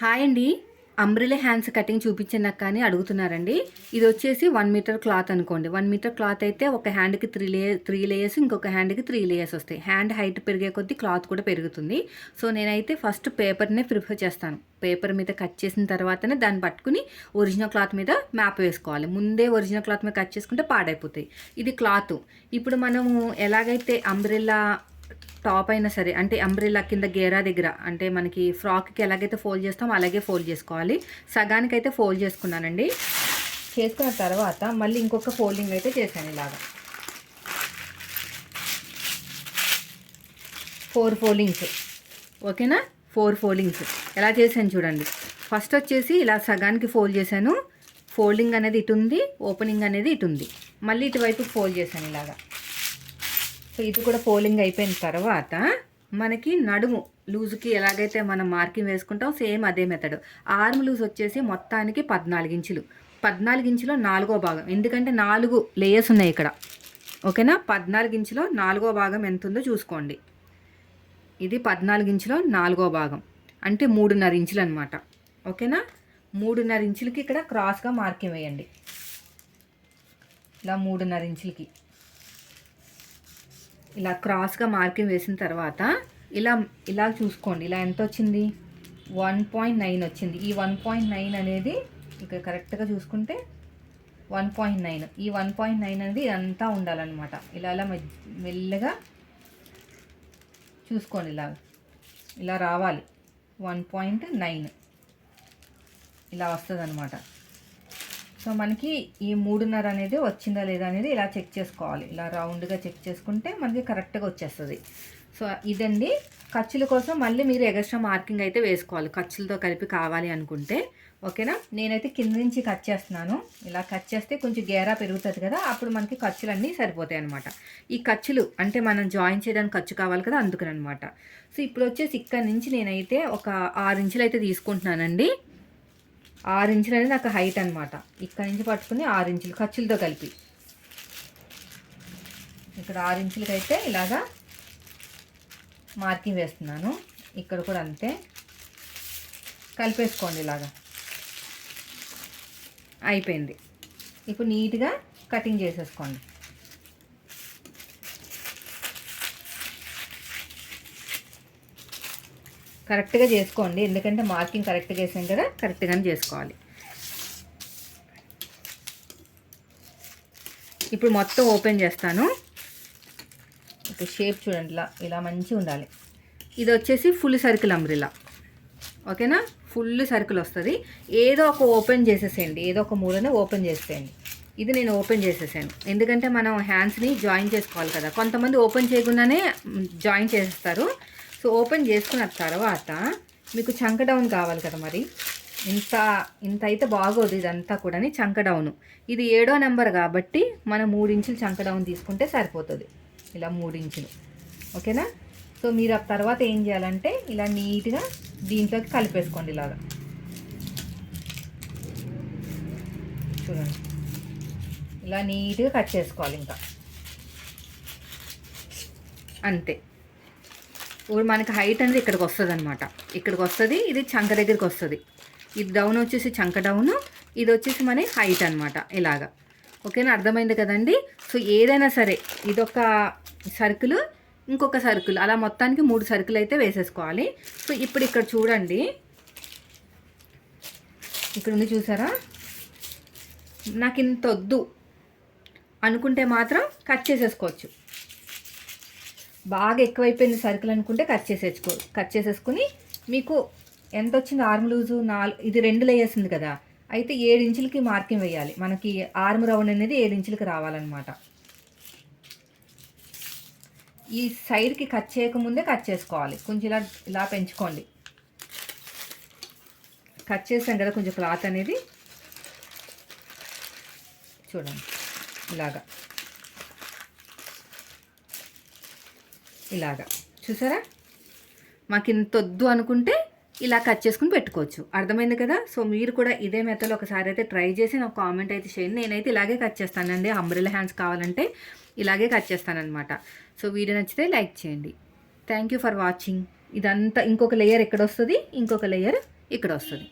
Hi అండి. Umbrella hands cutting చూపించండి అక్క అని అడుగుతున్నారండి. ఇది వచ్చేసి 1 మీటర్ క్లాత్ అనుకోండి. 1 మీటర్ క్లాత్ అయితే ఒక హ్యాండ్కి త్రీ లేయర్స్, ఇంకొక హ్యాండ్కి 3 లేయర్స్ వస్తాయి. హ్యాండ్ హైట్ పెరిగే కొద్దీ క్లాత్ కూడా పెరుగుతుంది. సో నేనైతే ఫస్ట్ పేపర్నే ప్రిఫర్ చేస్తాను. పేపర్ మీద కట్ చేసిన తర్వాతనే దాన్ని పట్టుకుని ఒరిజినల్ క్లాత్ మీద మ్యాప్ వేసుకోవాలి. ముందే ఒరిజినల్ క్లాత్ మీద కట్ చేసుకుంటే పాడైపోతాయి. ఇది క్లాత్. ఇప్పుడు మనము ఎలాగైతే అంబ్రెల్లా టాప్ అయినా సరే, అంటే అంబ్రెల్లా కింద గేరా దగ్గర, అంటే మనకి ఫ్రాక్కి ఎలాగైతే ఫోల్డ్ చేస్తామో అలాగే ఫోల్డ్ చేసుకోవాలి. సగానికి అయితే ఫోల్డ్ చేసుకున్నానండి. చేసుకున్న తర్వాత మళ్ళీ ఇంకొక ఫోల్డింగ్ అయితే చేశాను. ఇలాగా 4 ఫోల్డింగ్స్. ఓకేనా? 4 ఫోల్డింగ్స్ ఎలా చేశాను చూడండి. ఫస్ట్ వచ్చేసి ఇలా సగానికి ఫోల్డ్ చేశాను. ఫోల్డింగ్ అనేది ఇటు ఉంది, ఓపెనింగ్ అనేది ఇటు ఉంది. మళ్ళీ ఇటువైపు ఫోల్డ్ చేశాను ఇలాగా. సో ఇది కూడా ఫోల్డింగ్ అయిపోయిన తర్వాత మనకి నడుము లూజుకి ఎలాగైతే మనం మార్కింగ్ వేసుకుంటాం సేమ్ అదే మెథడ్. ఆర్మ్ లూజ్ వచ్చేసి మొత్తానికి 14 ఇంచులు. 14 ఇంచులో 4వ భాగం, ఎందుకంటే 4 లేయర్స్ ఉన్నాయి ఇక్కడ. ఓకేనా? 14 ఇంచులో 4వ భాగం ఎంత ఉందో చూసుకోండి. ఇది 14 ఇంచులో 4వ భాగం అంటే 3.5 ఇంచులు అనమాట. ఓకేనా? 3.5 ఇంచులకి ఇక్కడ క్రాస్గా మార్కింగ్ వేయండి. ఇలా 3.5 ఇంచులకి ఇలా క్రాస్గా మార్కింగ్ వేసిన తర్వాత ఇలా చూసుకోండి. ఇలా ఎంత వచ్చింది? 1.9 వచ్చింది. ఈ 1.9 అనేది ఇక్కడ కరెక్ట్గా చూసుకుంటే 1.9. ఈ 1.9 అనేది ఇదంతా ఉండాలన్నమాట. ఇలా మెల్లగా చూసుకోండి. ఇలా రావాలి. 1.9 ఇలా వస్తుంది అనమాట. సో మనకి ఈ 3.5 అనేది వచ్చిందా లేదా అనేది ఇలా చెక్ చేసుకోవాలి. ఇలా రౌండ్గా చెక్ చేసుకుంటే మనకి కరెక్ట్గా వచ్చేస్తుంది. సో ఇదండి. ఖర్చుల కోసం మళ్ళీ మీరు ఎక్స్ట్రా మార్కింగ్ అయితే వేసుకోవాలి, ఖర్చులతో కలిపి కావాలి అనుకుంటే. ఓకేనా? నేనైతే కింద నుంచి కట్ చేస్తున్నాను. ఇలా కట్ చేస్తే కొంచెం గేరా పెరుగుతుంది కదా, అప్పుడు మనకి ఖర్చులన్నీ సరిపోతాయి అనమాట. ఈ ఖర్చులు అంటే మనం జాయిన్ చేయడానికి ఖర్చు కావాలి కదా, అందుకనమాట. సో ఇప్పుడు వచ్చేసి ఇక్కడ నుంచి నేనైతే ఒక 6 ఇంచులు అయితే తీసుకుంటున్నానండి. 6 ఇంచులు అనేది నాకు హైట్ అనమాట. ఇక్కడ నుంచి పట్టుకుని 6 ఇంచులు ఖర్చులతో కలిపి ఇక్కడ 6 ఇంచులకి అయితే ఇలాగా మార్కింగ్ వేస్తున్నాను. ఇక్కడ కూడా అంతే కలిపేసుకోండి. ఇలాగా అయిపోయింది. ఇప్పుడు నీట్గా కటింగ్ చేసేసుకోండి. కరెక్ట్గా చేసుకోండి, ఎందుకంటే మార్కింగ్ కరెక్ట్గా వేసాం కదా, కరెక్ట్గానే చేసుకోవాలి. ఇప్పుడు మొత్తం ఓపెన్ చేస్తాను. ఇప్పుడు షేప్ చూడండి, ఇలా మంచిగా ఉండాలి. ఇది వచ్చేసి ఫుల్ సర్కిల్ అంబ్రెల్లా. ఓకేనా? ఫుల్ సర్కిల్ వస్తుంది. ఏదో ఒక ఓపెన్ చేసేసేయండి, ఏదో ఒక మూలనే ఓపెన్ చేసేయండి. ఇది నేను ఓపెన్ చేసేసాను, ఎందుకంటే మనం హ్యాండ్స్ని జాయిన్ చేసుకోవాలి కదా. కొంతమంది ఓపెన్ చేయకుండానే జాయిన్ చేసేస్తారు. సో ఓపెన్ చేసుకున్న తర్వాత మీకు చంక డౌన్ కావాలి కదా, మరి ఇంత అయితే బాగోదు. ఇదంతా కూడా చంక డౌను. ఇది 7వ నెంబర్ కాబట్టి మనం 3 ఇంచులు చంక డౌన్ తీసుకుంటే సరిపోతుంది. ఇలా 3 ఇంచులు. ఓకేనా? సో మీరు ఆ తర్వాత ఏం చేయాలంటే ఇలా నీట్గా దీంట్లోకి కలిపేసుకోండి. ఇలాగా చూడండి, ఇలా నీట్గా కట్ చేసుకోవాలి. ఇంకా అంతే. ఇప్పుడు మనకి హైట్ అనేది ఇక్కడికి వస్తుంది అనమాట. ఇక్కడికి వస్తుంది. ఇది చంక దగ్గరికి వస్తుంది. ఇది డౌన్ వచ్చేసి చంక డౌను, ఇది వచ్చేసి మన హైట్ అనమాట. ఇలాగా. ఓకేనా? అర్థమైంది కదండి. సో ఏదైనా సరే ఇదొక సర్కిల్, ఇంకొక సర్కిల్, అలా మొత్తానికి 3 సర్కిల్ అయితే వేసేసుకోవాలి. సో ఇప్పుడు ఇక్కడ చూడండి, ఇక్కడ ఉంది చూసారా? నాకు ఇంత వద్దు అనుకుంటే మాత్రం కట్ చేసేసుకోవచ్చు. బాగా ఎక్కువైపోయింది సర్కిల్ అనుకుంటే కట్ చేసేసుకుని మీకు ఎంత వచ్చింది ఆర్మ్ లూజు ఇది 2 లేయర్స్ ఉంది కదా, అయితే 7 ఇంచులకి మార్కింగ్ వేయాలి. మనకి ఆర్మ్ రౌండ్ అనేది 7 ఇంచులకి రావాలన్నమాట. ఈ సైడ్కి కట్ చేయకముందే కట్ చేసుకోవాలి. కొంచెం ఇలా పెంచుకోండి. కట్ చేసాం కదా కొంచెం క్లాత్ అనేది, చూడండి ఇలాగా చూసారా? మాకు ఇంత వద్దు అనుకుంటే ఇలా కట్ చేసుకుని పెట్టుకోవచ్చు. అర్థమైంది కదా? సో మీరు కూడా ఇదే మెథడ్ ఒకసారి అయితే ట్రై చేసి నాకు కామెంట్ అయితే చేయండి. నేనైతే ఇలాగే కట్ చేస్తానండి. అంబ్రెల్లా హ్యాండ్స్ కావాలంటే ఇలాగే కట్ చేస్తానన్నమాట. సో వీడియో నచ్చితే లైక్ చేయండి. Thank you for watching. ఇదంతా ఇంకొక లేయర్ ఎక్కడ వస్తుంది, ఇంకొక లేయర్ ఇక్కడ వస్తుంది.